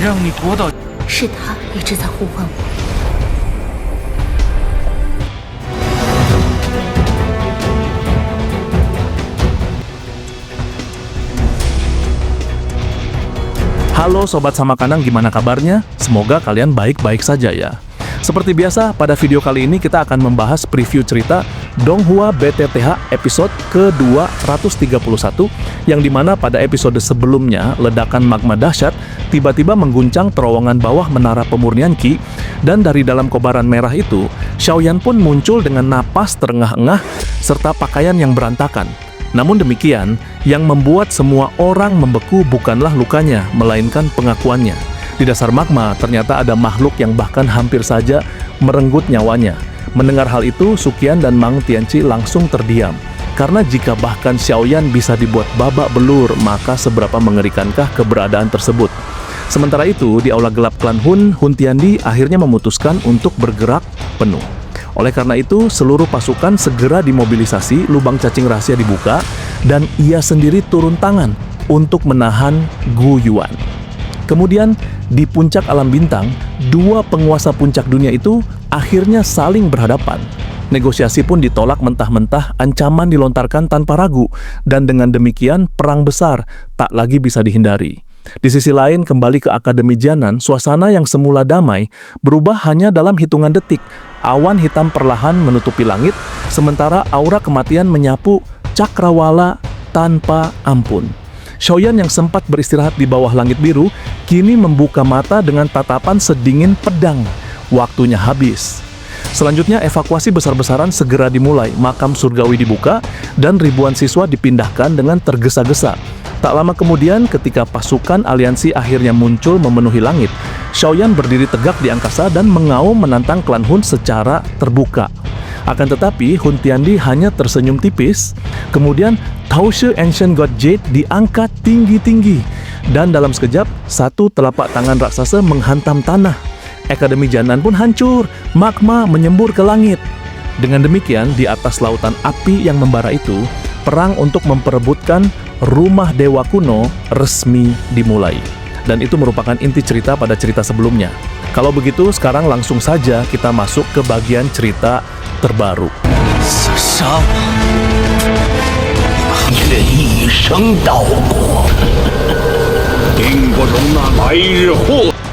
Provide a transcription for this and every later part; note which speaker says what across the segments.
Speaker 1: 让你国岛。
Speaker 2: 是他一直在呼唤我。
Speaker 3: Halo Sobat Sama Kanang, gimana kabarnya? Semoga kalian baik-baik saja ya. Seperti biasa, pada video kali ini kita akan membahas preview cerita Donghua BTTH episode ke-231, yang dimana pada episode sebelumnya, ledakan magma dahsyat tiba-tiba mengguncang terowongan bawah menara pemurnian Qi, dan dari dalam kobaran merah itu, Xiaoyan pun muncul dengan napas terengah-engah serta pakaian yang berantakan. Namun demikian, yang membuat semua orang membeku bukanlah lukanya, melainkan pengakuannya. Di dasar magma, ternyata ada makhluk yang bahkan hampir saja merenggut nyawanya. Mendengar hal itu, Suqian dan Mang Tianqi langsung terdiam. Karena jika bahkan Xiaoyan bisa dibuat babak belur, maka seberapa mengerikankah keberadaan tersebut? Sementara itu, di aula gelap klan Hun Tiandi akhirnya memutuskan untuk bergerak penuh. Oleh karena itu, seluruh pasukan segera dimobilisasi, lubang cacing rahasia dibuka, dan ia sendiri turun tangan untuk menahan Gu Yuan. Kemudian, di puncak alam bintang, dua penguasa puncak dunia itu akhirnya saling berhadapan. Negosiasi pun ditolak mentah-mentah, ancaman dilontarkan tanpa ragu, dan dengan demikian perang besar tak lagi bisa dihindari. Di sisi lain, kembali ke Akademi Jianan, suasana yang semula damai berubah hanya dalam hitungan detik. Awan hitam perlahan menutupi langit, sementara aura kematian menyapu cakrawala tanpa ampun. Xiaoyan yang sempat beristirahat di bawah langit biru, kini membuka mata dengan tatapan sedingin pedang. Waktunya habis. Selanjutnya, evakuasi besar-besaran segera dimulai, makam surgawi dibuka, dan ribuan siswa dipindahkan dengan tergesa-gesa. Tak lama kemudian, ketika pasukan aliansi akhirnya muncul memenuhi langit, Xiaoyan berdiri tegak di angkasa dan mengaum menantang klan Hun secara terbuka. Akan tetapi, Hun Tiandi hanya tersenyum tipis. Kemudian, Taoshi Ancient God Jade diangkat tinggi-tinggi. Dan dalam sekejap, satu telapak tangan raksasa menghantam tanah. Akademi Jianan pun hancur, magma menyembur ke langit. Dengan demikian, di atas lautan api yang membara itu, perang untuk memperebutkan rumah dewa kuno resmi dimulai. Dan itu merupakan inti cerita pada cerita sebelumnya. Kalau begitu, sekarang langsung saja kita masuk ke bagian cerita terbaru.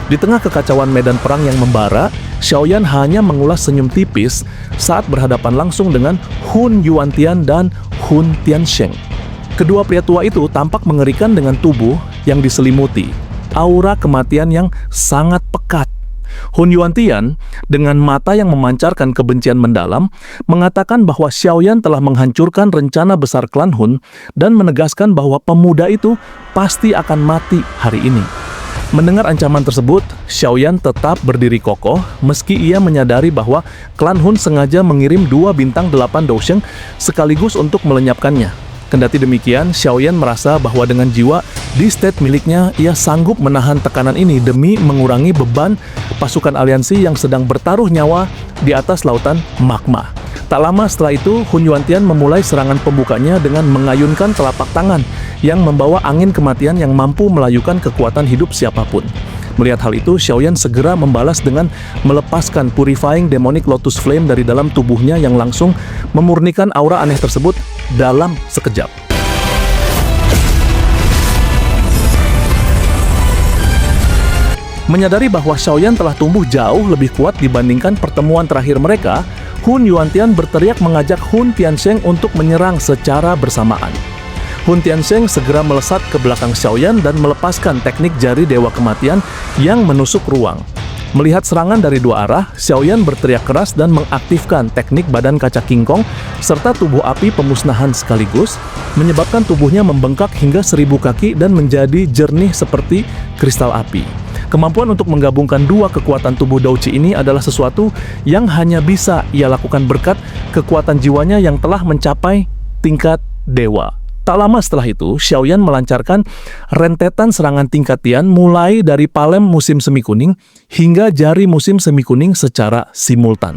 Speaker 3: Di tengah kekacauan medan perang yang membara, Xiaoyan hanya mengulas senyum tipis saat berhadapan langsung dengan Hun Yuantian dan Hun Tiansheng. Kedua pria tua itu tampak mengerikan dengan tubuh yang diselimuti aura kematian yang sangat pekat. Hun Yuantian dengan mata yang memancarkan kebencian mendalam mengatakan bahwa Xiaoyan telah menghancurkan rencana besar klan Hun dan menegaskan bahwa pemuda itu pasti akan mati hari ini. Mendengar ancaman tersebut, Xiaoyan tetap berdiri kokoh meski ia menyadari bahwa klan Hun sengaja mengirim 2 bintang 8 Dousheng sekaligus untuk melenyapkannya. Kendati demikian, Xiaoyan merasa bahwa dengan jiwa di state miliknya, ia sanggup menahan tekanan ini demi mengurangi beban pasukan aliansi yang sedang bertaruh nyawa di atas lautan magma. Tak lama setelah itu, Hun Yuantian memulai serangan pembukanya dengan mengayunkan telapak tangan yang membawa angin kematian yang mampu melayukan kekuatan hidup siapapun. Melihat hal itu, Xiaoyan segera membalas dengan melepaskan Purifying Demonic Lotus Flame dari dalam tubuhnya yang langsung memurnikan aura aneh tersebut dalam sekejap. Menyadari bahwa Xiaoyan telah tumbuh jauh lebih kuat dibandingkan pertemuan terakhir mereka, Hun Yuantian berteriak mengajak Hun Tiansheng untuk menyerang secara bersamaan. Hun Tiansheng segera melesat ke belakang Xiaoyan dan melepaskan teknik jari Dewa Kematian yang menusuk ruang. Melihat serangan dari dua arah, Xiaoyan berteriak keras dan mengaktifkan teknik badan kaca kingkong serta tubuh api pemusnahan sekaligus, menyebabkan tubuhnya membengkak hingga 1000 kaki dan menjadi jernih seperti kristal api. Kemampuan untuk menggabungkan dua kekuatan tubuh Douqi ini adalah sesuatu yang hanya bisa ia lakukan berkat kekuatan jiwanya yang telah mencapai tingkat dewa. Tak lama setelah itu, Xiaoyan melancarkan rentetan serangan tingkat Tian mulai dari palem musim semi kuning hingga jari musim semi kuning secara simultan.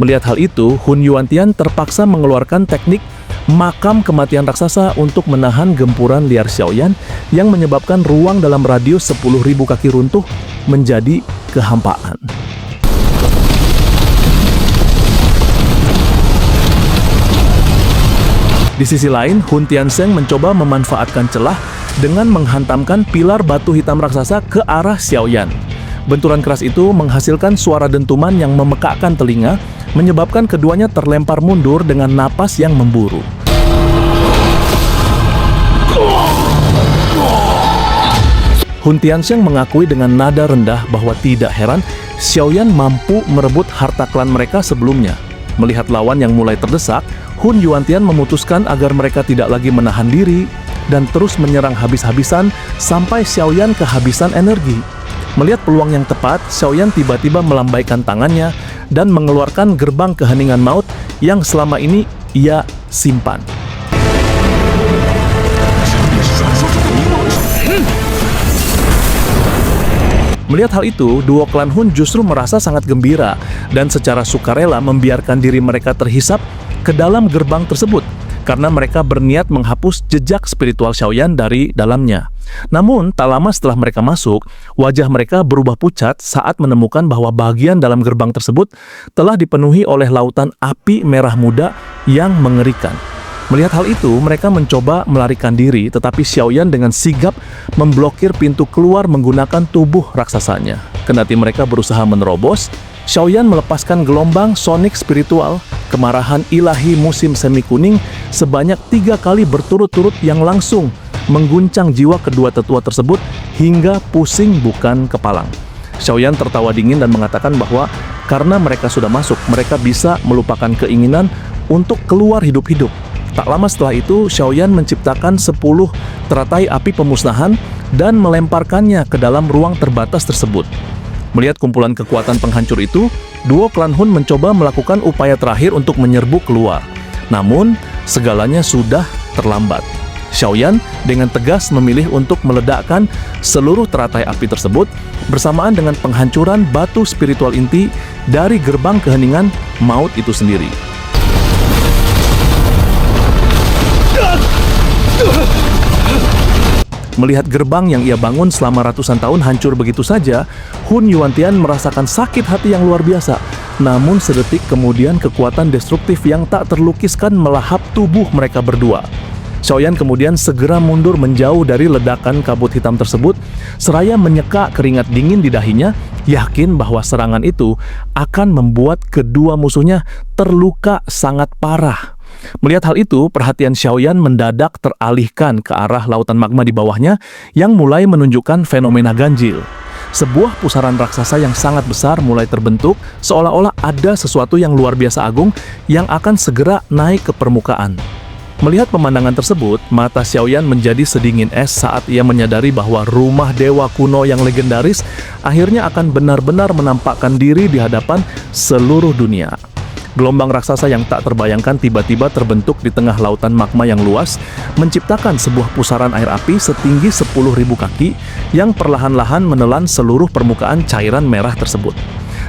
Speaker 3: Melihat hal itu, Hun Yuantian terpaksa mengeluarkan teknik makam kematian raksasa untuk menahan gempuran liar Xiaoyan yang menyebabkan ruang dalam radius 10.000 kaki runtuh menjadi kehampaan. Di sisi lain, Hun Tiansheng mencoba memanfaatkan celah dengan menghantamkan pilar batu hitam raksasa ke arah Xiaoyan. Benturan keras itu menghasilkan suara dentuman yang memekakkan telinga, menyebabkan keduanya terlempar mundur dengan napas yang memburu. Hun Tiansheng mengakui dengan nada rendah bahwa tidak heran Xiaoyan mampu merebut harta klan mereka sebelumnya. Melihat lawan yang mulai terdesak, Hun Yuantian memutuskan agar mereka tidak lagi menahan diri dan terus menyerang habis-habisan sampai Xiaoyan kehabisan energi. Melihat peluang yang tepat, Xiaoyan tiba-tiba melambaikan tangannya dan mengeluarkan gerbang keheningan maut yang selama ini ia simpan. Melihat hal itu, duo klan Hun justru merasa sangat gembira dan secara sukarela membiarkan diri mereka terhisap ke dalam gerbang tersebut karena mereka berniat menghapus jejak spiritual Xiaoyan dari dalamnya. Namun, tak lama setelah mereka masuk, wajah mereka berubah pucat saat menemukan bahwa bagian dalam gerbang tersebut telah dipenuhi oleh lautan api merah muda yang mengerikan. Melihat hal itu, mereka mencoba melarikan diri, tetapi Xiaoyan dengan sigap memblokir pintu keluar menggunakan tubuh raksasanya. Kendati mereka berusaha menerobos, Xiaoyan melepaskan gelombang sonik spiritual, kemarahan ilahi musim semi kuning sebanyak 3 kali berturut-turut yang langsung mengguncang jiwa kedua tetua tersebut hingga pusing bukan kepalang. Xiaoyan tertawa dingin dan mengatakan bahwa karena mereka sudah masuk, mereka bisa melupakan keinginan untuk keluar hidup-hidup. Tak lama setelah itu, Xiaoyan menciptakan 10 teratai api pemusnahan dan melemparkannya ke dalam ruang terbatas tersebut. Melihat kumpulan kekuatan penghancur itu, duo klan Hun mencoba melakukan upaya terakhir untuk menyerbu keluar. Namun, segalanya sudah terlambat. Xiaoyan dengan tegas memilih untuk meledakkan seluruh teratai api tersebut bersamaan dengan penghancuran batu spiritual inti dari gerbang keheningan maut itu sendiri. Melihat gerbang yang ia bangun selama ratusan tahun hancur begitu saja, Hun Yuantian merasakan sakit hati yang luar biasa. Namun sedetik kemudian kekuatan destruktif yang tak terlukiskan melahap tubuh mereka berdua. Xiaoyan kemudian segera mundur menjauh dari ledakan kabut hitam tersebut, seraya menyeka keringat dingin di dahinya, yakin bahwa serangan itu akan membuat kedua musuhnya terluka sangat parah. Melihat hal itu, perhatian Xiaoyan mendadak teralihkan ke arah lautan magma di bawahnya yang mulai menunjukkan fenomena ganjil. Sebuah pusaran raksasa yang sangat besar mulai terbentuk, seolah-olah ada sesuatu yang luar biasa agung yang akan segera naik ke permukaan. Melihat pemandangan tersebut, mata Xiaoyan menjadi sedingin es saat ia menyadari bahwa rumah dewa kuno yang legendaris akhirnya akan benar-benar menampakkan diri di hadapan seluruh dunia. Gelombang raksasa yang tak terbayangkan tiba-tiba terbentuk di tengah lautan magma yang luas, menciptakan sebuah pusaran air api setinggi 10.000 kaki yang perlahan-lahan menelan seluruh permukaan cairan merah tersebut.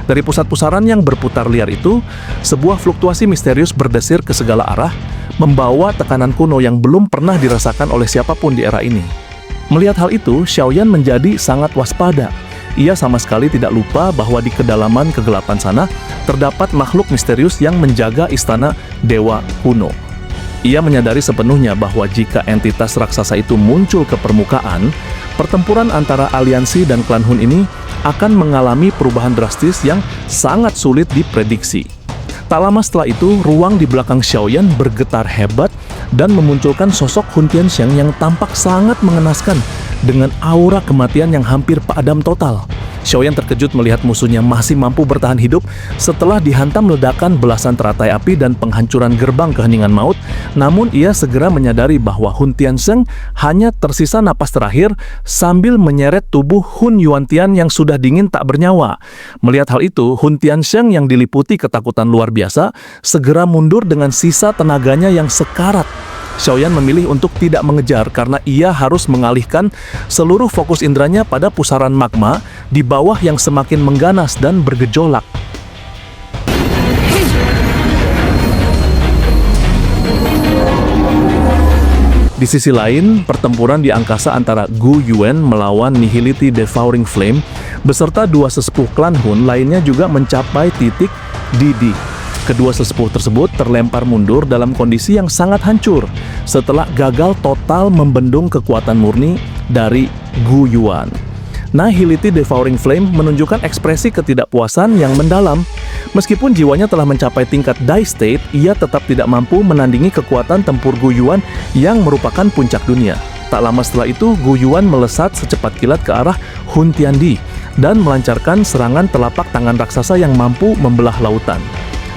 Speaker 3: Dari pusat pusaran yang berputar liar itu, sebuah fluktuasi misterius berdesir ke segala arah, membawa tekanan kuno yang belum pernah dirasakan oleh siapapun di era ini. Melihat hal itu, Xiaoyan menjadi sangat waspada. Ia sama sekali tidak lupa bahwa di kedalaman kegelapan sana terdapat makhluk misterius yang menjaga istana dewa kuno. Ia menyadari sepenuhnya bahwa jika entitas raksasa itu muncul ke permukaan, pertempuran antara aliansi dan klan Hun ini akan mengalami perubahan drastis yang sangat sulit diprediksi. Tak lama setelah itu, ruang di belakang Xiaoyan bergetar hebat dan memunculkan sosok Hun Tiansheng yang tampak sangat mengenaskan dengan aura kematian yang hampir padam total. Xiaoyan terkejut melihat musuhnya masih mampu bertahan hidup setelah dihantam ledakan belasan teratai api dan penghancuran gerbang keheningan maut. Namun ia segera menyadari bahwa Hun Tiansheng hanya tersisa napas terakhir sambil menyeret tubuh Hun Yuantian yang sudah dingin tak bernyawa. Melihat hal itu, Hun Tiansheng yang diliputi ketakutan luar biasa segera mundur dengan sisa tenaganya yang sekarat. Xiaoyan memilih untuk tidak mengejar karena ia harus mengalihkan seluruh fokus indranya pada pusaran magma di bawah yang semakin mengganas dan bergejolak. Di sisi lain, pertempuran di angkasa antara Gu Yuan melawan Nihility Devouring Flame beserta dua sesepuh klan Hun lainnya juga mencapai titik didih. Kedua sesepuh tersebut terlempar mundur dalam kondisi yang sangat hancur setelah gagal total membendung kekuatan murni dari Gu Yuan. Nihility Devouring Flame menunjukkan ekspresi ketidakpuasan yang mendalam. Meskipun jiwanya telah mencapai tingkat die state, ia tetap tidak mampu menandingi kekuatan tempur Gu Yuan yang merupakan puncak dunia. Tak lama setelah itu, Gu Yuan melesat secepat kilat ke arah Hun Tiandi dan melancarkan serangan telapak tangan raksasa yang mampu membelah lautan.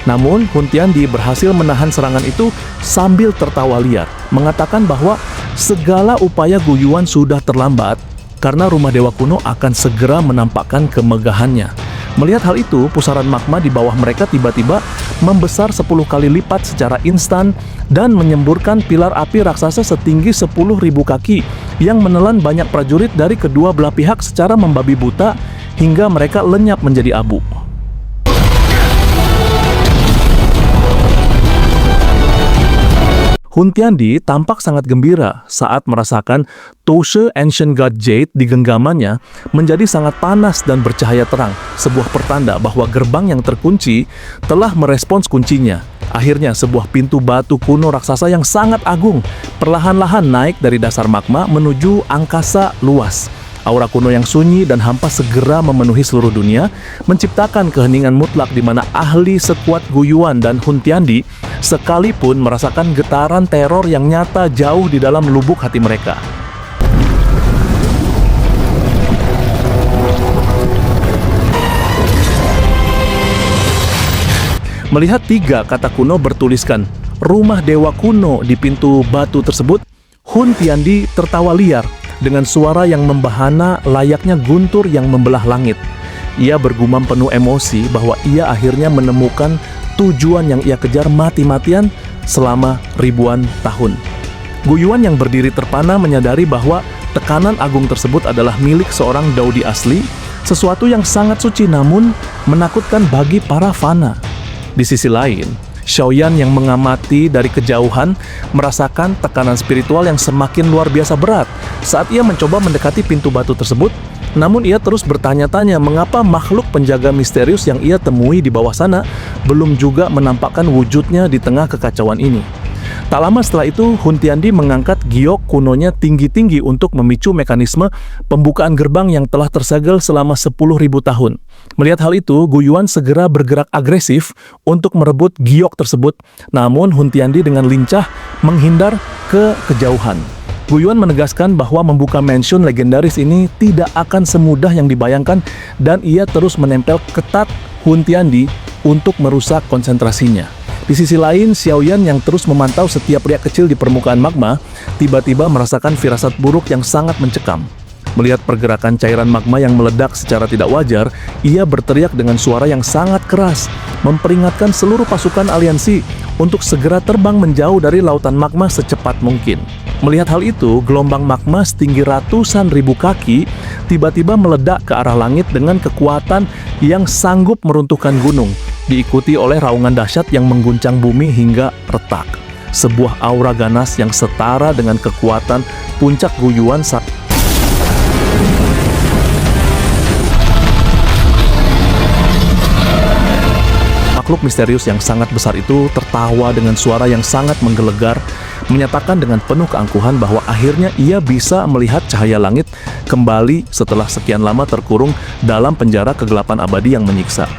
Speaker 3: Namun, Hun Tiandi berhasil menahan serangan itu sambil tertawa liar, mengatakan bahwa segala upaya Gu Yuan sudah terlambat karena rumah dewa kuno akan segera menampakkan kemegahannya. Melihat hal itu, pusaran magma di bawah mereka tiba-tiba membesar 10 kali lipat secara instan dan menyemburkan pilar api raksasa setinggi 10.000 kaki yang menelan banyak prajurit dari kedua belah pihak secara membabi buta hingga mereka lenyap menjadi abu. Hun Tiandi tampak sangat gembira saat merasakan Toshe Ancient God Jade di genggamannya menjadi sangat panas dan bercahaya terang, sebuah pertanda bahwa gerbang yang terkunci telah merespons kuncinya. Akhirnya sebuah pintu batu kuno raksasa yang sangat agung perlahan-lahan naik dari dasar magma menuju angkasa luas. Aura kuno yang sunyi dan hampa segera memenuhi seluruh dunia, menciptakan keheningan mutlak di mana ahli sekuat Gu Yuan dan Hun Tiandi sekalipun merasakan getaran teror yang nyata jauh di dalam lubuk hati mereka. Melihat 3 kata kuno bertuliskan rumah dewa kuno di pintu batu tersebut, Hun Tiandi tertawa liar dengan suara yang membahana layaknya guntur yang membelah langit. Ia bergumam penuh emosi bahwa ia akhirnya menemukan tujuan yang ia kejar mati-matian selama ribuan tahun. Gu Yuan yang berdiri terpana menyadari bahwa tekanan agung tersebut adalah milik seorang Daudi asli, sesuatu yang sangat suci namun menakutkan bagi para fana. Di sisi lain, Xiaoyan yang mengamati dari kejauhan merasakan tekanan spiritual yang semakin luar biasa berat saat ia mencoba mendekati pintu batu tersebut. Namun ia terus bertanya-tanya mengapa makhluk penjaga misterius yang ia temui di bawah sana belum juga menampakkan wujudnya di tengah kekacauan ini. Tak lama setelah itu, Hun Tiandi mengangkat giok kunonya tinggi-tinggi untuk memicu mekanisme pembukaan gerbang yang telah tersegel selama 10.000 tahun. Melihat hal itu, Gu Yuan segera bergerak agresif untuk merebut giok tersebut. Namun Hun Tiandi dengan lincah menghindar ke kejauhan. Gu Yuan menegaskan bahwa membuka mansion legendaris ini tidak akan semudah yang dibayangkan dan ia terus menempel ketat Hun Tiandi untuk merusak konsentrasinya. Di sisi lain, Xiaoyan yang terus memantau setiap riak kecil di permukaan magma, tiba-tiba merasakan firasat buruk yang sangat mencekam. Melihat pergerakan cairan magma yang meledak secara tidak wajar, ia berteriak dengan suara yang sangat keras, memperingatkan seluruh pasukan aliansi untuk segera terbang menjauh dari lautan magma secepat mungkin. Melihat hal itu, gelombang magma setinggi ratusan ribu kaki tiba-tiba meledak ke arah langit dengan kekuatan yang sanggup meruntuhkan gunung, diikuti oleh raungan dahsyat yang mengguncang bumi hingga retak. Sebuah aura ganas yang setara dengan kekuatan puncak Gu Yuan saat makhluk misterius yang sangat besar itu tertawa dengan suara yang sangat menggelegar, menyatakan dengan penuh keangkuhan bahwa akhirnya ia bisa melihat cahaya langit kembali setelah sekian lama terkurung dalam penjara kegelapan abadi yang menyiksa.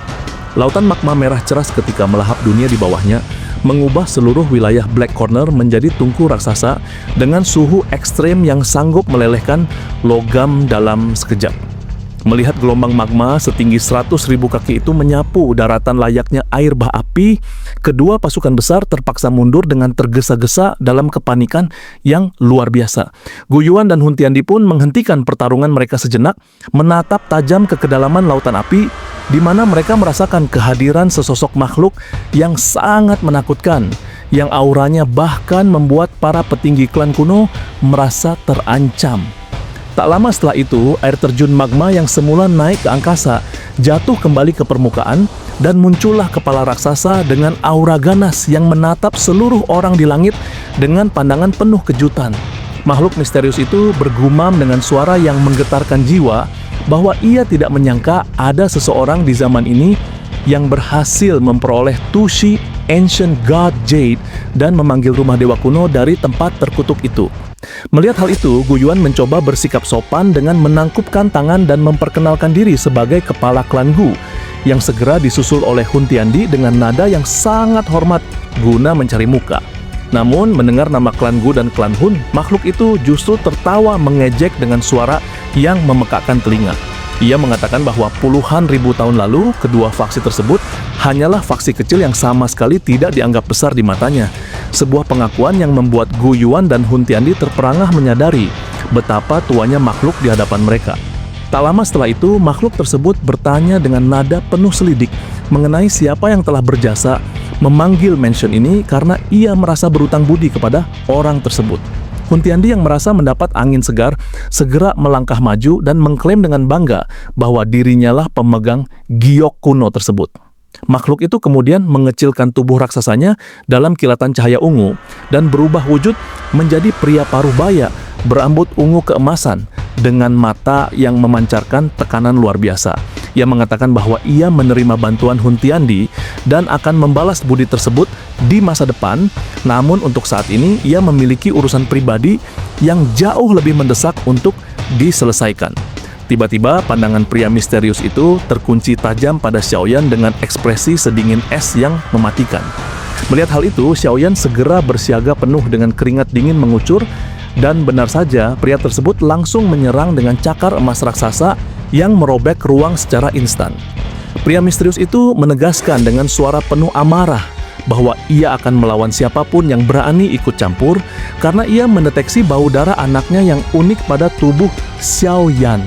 Speaker 3: Lautan magma merah ceras ketika melahap dunia di bawahnya, mengubah seluruh wilayah Black Corner menjadi tungku raksasa dengan suhu ekstrem yang sanggup melelehkan logam dalam sekejap. Melihat gelombang magma setinggi 100.000 kaki itu menyapu daratan layaknya air bah api, kedua pasukan besar terpaksa mundur dengan tergesa-gesa dalam kepanikan yang luar biasa. Gu Yuan dan Hun Tiandi pun menghentikan pertarungan mereka sejenak, menatap tajam ke kedalaman lautan api, di mana mereka merasakan kehadiran sesosok makhluk yang sangat menakutkan, yang auranya bahkan membuat para petinggi klan kuno merasa terancam. Tak lama setelah itu, air terjun magma yang semula naik ke angkasa jatuh kembali ke permukaan dan muncullah kepala raksasa dengan aura ganas yang menatap seluruh orang di langit dengan pandangan penuh kejutan. Makhluk misterius itu bergumam dengan suara yang menggetarkan jiwa bahwa ia tidak menyangka ada seseorang di zaman ini yang berhasil memperoleh Tushi Ancient God Jade dan memanggil rumah dewa kuno dari tempat terkutuk itu. Melihat hal itu, Gu Yuan mencoba bersikap sopan dengan menangkupkan tangan dan memperkenalkan diri sebagai kepala klan Gu, yang segera disusul oleh Hun Tiandi dengan nada yang sangat hormat guna mencari muka. Namun, mendengar nama klan Gu dan klan Hun, makhluk itu justru tertawa mengejek dengan suara yang memekakkan telinga. Ia mengatakan bahwa puluhan ribu tahun lalu, kedua faksi tersebut hanyalah faksi kecil yang sama sekali tidak dianggap besar di matanya. Sebuah pengakuan yang membuat Gu Yuan dan Hun Tiandi terperangah menyadari betapa tuanya makhluk di hadapan mereka. Tak lama setelah itu, makhluk tersebut bertanya dengan nada penuh selidik mengenai siapa yang telah berjasa memanggil mansion ini karena ia merasa berutang budi kepada orang tersebut. Hun Tiandi yang merasa mendapat angin segar segera melangkah maju dan mengklaim dengan bangga bahwa dirinya lah pemegang giok kuno tersebut. Makhluk itu kemudian mengecilkan tubuh raksasanya dalam kilatan cahaya ungu dan berubah wujud menjadi pria parubaya berambut ungu keemasan dengan mata yang memancarkan tekanan luar biasa. Ia mengatakan bahwa ia menerima bantuan Hun Tiandi dan akan membalas budi tersebut di masa depan, namun untuk saat ini ia memiliki urusan pribadi yang jauh lebih mendesak untuk diselesaikan. Tiba-tiba pandangan pria misterius itu terkunci tajam pada Xiaoyan dengan ekspresi sedingin es yang mematikan. Melihat hal itu, Xiaoyan segera bersiaga penuh dengan keringat dingin mengucur, dan benar saja pria tersebut langsung menyerang dengan cakar emas raksasa yang merobek ruang secara instan. Pria misterius itu menegaskan dengan suara penuh amarah bahwa ia akan melawan siapapun yang berani ikut campur karena ia mendeteksi bau darah anaknya yang unik pada tubuh Xiaoyan.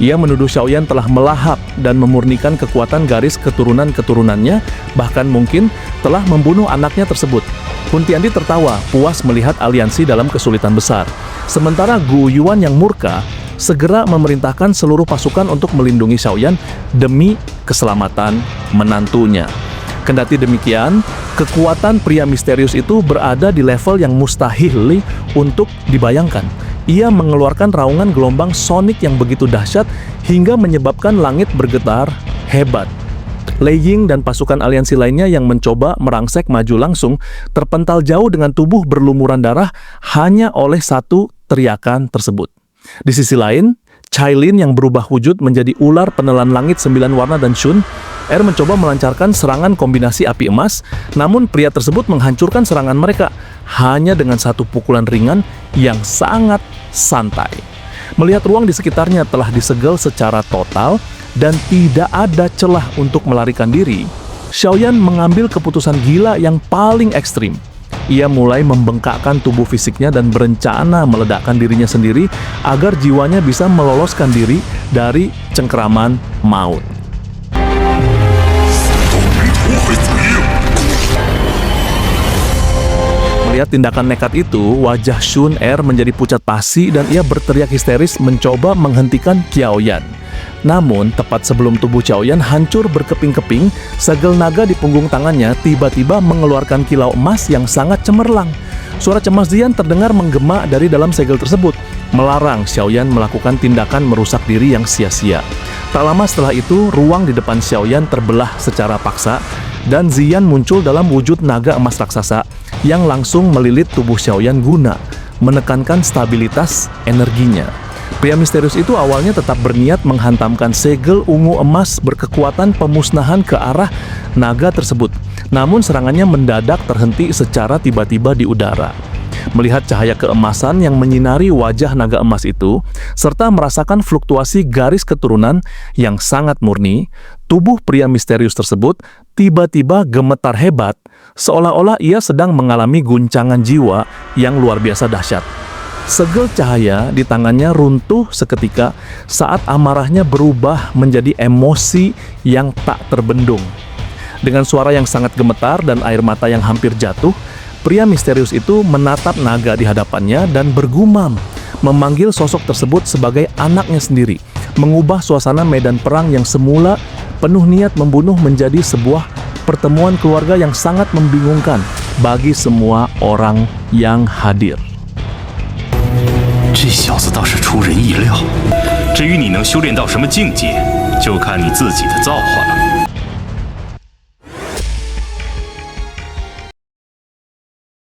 Speaker 3: Ia menuduh Xiaoyan telah melahap dan memurnikan kekuatan garis keturunan-keturunannya, bahkan mungkin telah membunuh anaknya tersebut. Hun Tiandi tertawa, puas melihat aliansi dalam kesulitan besar. Sementara Gu Yuan yang murka segera memerintahkan seluruh pasukan untuk melindungi Xiaoyan demi keselamatan menantunya. Kendati demikian, kekuatan pria misterius itu berada di level yang mustahil untuk dibayangkan. Ia mengeluarkan raungan gelombang sonik yang begitu dahsyat hingga menyebabkan langit bergetar hebat. Lei Ying dan pasukan aliansi lainnya yang mencoba merangsek maju langsung terpental jauh dengan tubuh berlumuran darah hanya oleh satu teriakan tersebut. Di sisi lain, Cailin yang berubah wujud menjadi ular penelan langit 9 warna dan Shun mencoba melancarkan serangan kombinasi api emas, namun pria tersebut menghancurkan serangan mereka hanya dengan satu pukulan ringan yang sangat santai. Melihat ruang di sekitarnya telah disegel secara total dan tidak ada celah untuk melarikan diri, Xiaoyan mengambil keputusan gila yang paling ekstrim. Ia mulai membengkakkan tubuh fisiknya dan berencana meledakkan dirinya sendiri agar jiwanya bisa meloloskan diri dari cengkeraman maut. Melihat tindakan nekat itu, wajah Shun menjadi pucat pasi dan ia berteriak histeris mencoba menghentikan Xiaoyan. Namun, tepat sebelum tubuh Xiaoyan hancur berkeping-keping, segel naga di punggung tangannya tiba-tiba mengeluarkan kilau emas yang sangat cemerlang. Suara cemas Zian terdengar menggema dari dalam segel tersebut, melarang Xiaoyan melakukan tindakan merusak diri yang sia-sia. Tak lama setelah itu, ruang di depan Xiaoyan terbelah secara paksa, dan Zian muncul dalam wujud naga emas raksasa yang langsung melilit tubuh Xiaoyan guna menekankan stabilitas energinya. Pria misterius itu awalnya tetap berniat menghantamkan segel ungu emas berkekuatan pemusnahan ke arah naga tersebut. Namun serangannya mendadak terhenti secara tiba-tiba di udara. Melihat cahaya keemasan yang menyinari wajah naga emas itu, serta merasakan fluktuasi garis keturunan yang sangat murni, tubuh pria misterius tersebut tiba-tiba gemetar hebat, seolah-olah ia sedang mengalami guncangan jiwa yang luar biasa dahsyat. Segel cahaya di tangannya runtuh seketika saat amarahnya berubah menjadi emosi yang tak terbendung. Dengan suara yang sangat gemetar dan air mata yang hampir jatuh, pria misterius itu menatap naga di hadapannya dan bergumam, memanggil sosok tersebut sebagai anaknya sendiri, mengubah suasana medan perang yang semula penuh niat membunuh menjadi sebuah pertemuan keluarga yang sangat membingungkan bagi semua orang yang hadir.
Speaker 1: 这小子倒是出人意料。至于你能修炼到什么境界，就看你自己的造化了。